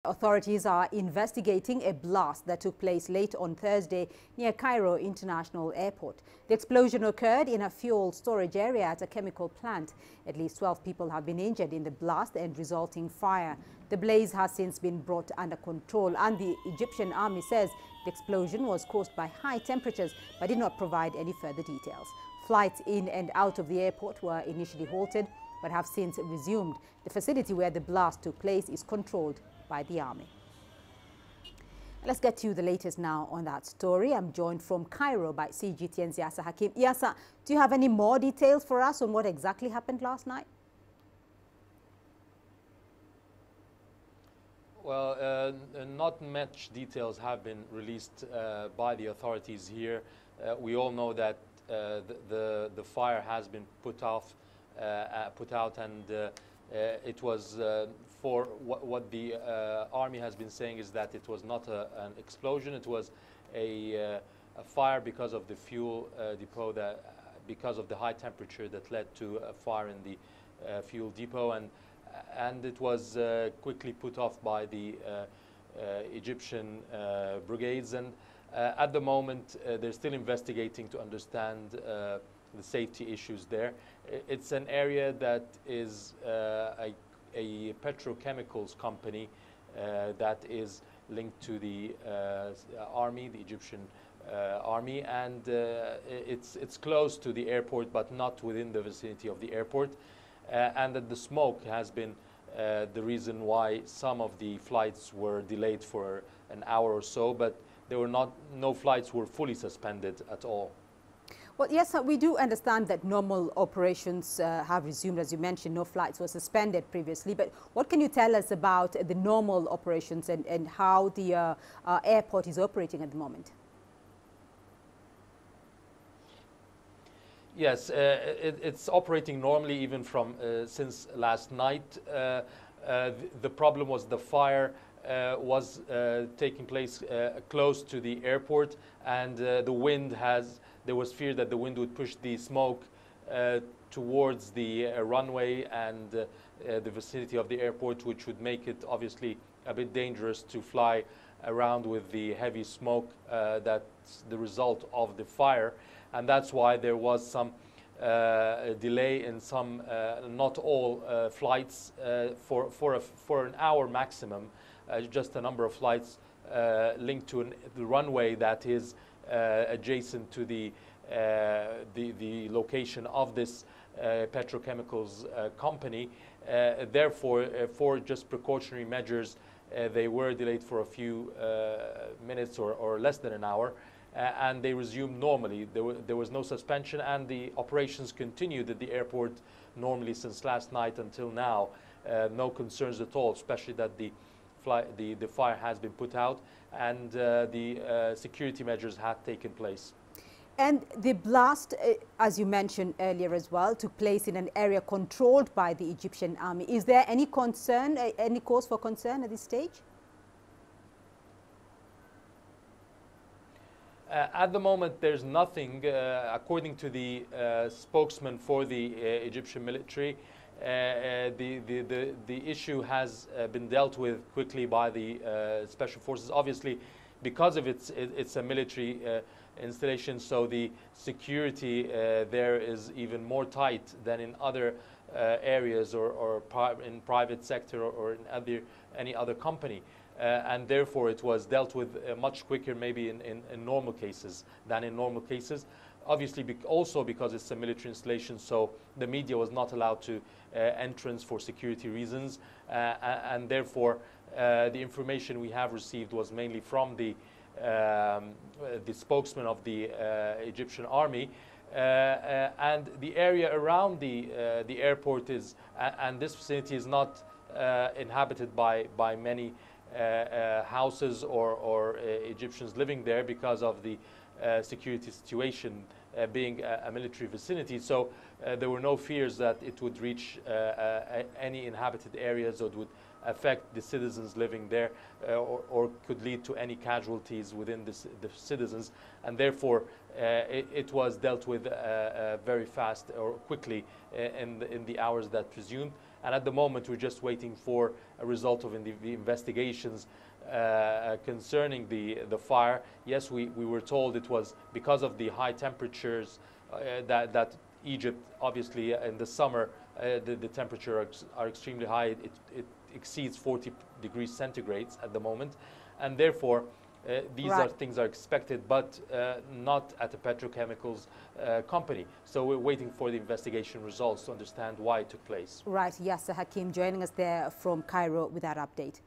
Authorities are investigating a blast that took place late on Thursday near Cairo International Airport. The explosion occurred in a fuel storage area at a chemical plant. At least 12 people have been injured in the blast and resulting fire. The blaze has since been brought under control, and the Egyptian army says the explosion was caused by high temperatures but did not provide any further details. Flights in and out of the airport were initially halted but have since resumed. The facility where the blast took place is controlled by the army. Let's get to the latest now on that story. I'm joined from Cairo by CGTN's Yasa Hakim. Yasa, do you have any more details for us on what exactly happened last night? Well, not much details have been released by the authorities here. We all know that the fire has been put out, and it was for what the army has been saying is that it was not an explosion. It was a fire because of the fuel depot, because of the high temperature that led to a fire in the fuel depot, and it was quickly put off by the Egyptian brigades. And at the moment, they're still investigating to understand the safety issues there. It's an area that is a petrochemicals company that is linked to the army, the Egyptian army, and it's close to the airport but not within the vicinity of the airport, and that the smoke has been the reason why some of the flights were delayed for an hour or so, but no flights were fully suspended at all. Well, yes, we do understand that normal operations have resumed. As you mentioned, no flights were suspended previously. But what can you tell us about the normal operations and how the airport is operating at the moment? Yes, it's operating normally even from since last night. The problem was the fire was taking place close to the airport, and the wind there was fear that the wind would push the smoke towards the runway and the vicinity of the airport, which would make it obviously a bit dangerous to fly around with the heavy smoke that's the result of the fire. And that's why there was some delay in some, not all flights for an hour maximum, just a number of flights linked to the runway that is adjacent to the location of this petrochemicals company. Therefore, for just precautionary measures, they were delayed for a few minutes or less than an hour, and they resumed normally. There was no suspension, and the operations continued at the airport normally since last night until now. No concerns at all, especially that the fire has been put out and the security measures have taken place. And the blast, as you mentioned earlier as well, took place in an area controlled by the Egyptian army. Is there any concern, any cause for concern at this stage? At the moment, there's nothing. According to the spokesman for the Egyptian military, the issue has been dealt with quickly by the special forces. Obviously, because of it's a military installation, so the security there is even more tight than in other areas or in private sector or in any other company. And therefore, it was dealt with much quicker, maybe in normal cases than in normal cases. Obviously, also because it's a military installation, so the media was not allowed to entrance for security reasons, and therefore the information we have received was mainly from the spokesman of the Egyptian army, and the area around the airport is, and this vicinity is not inhabited by many houses or Egyptians living there because of the security situation being a military vicinity. So there were no fears that it would reach any inhabited areas or would affect the citizens living there or could lead to any casualties within the citizens. And therefore, it was dealt with very fast or quickly in the hours that resumed. And at the moment, we're just waiting for a result of the investigations concerning the fire. Yes, we were told it was because of the high temperatures that Egypt, obviously in the summer, the temperatures are extremely high. It exceeds 40 degrees centigrade at the moment, and therefore these things are expected, but not at a petrochemicals company. So we're waiting for the investigation results to understand why it took place. Right, Yasser Hakim joining us there from Cairo with that update.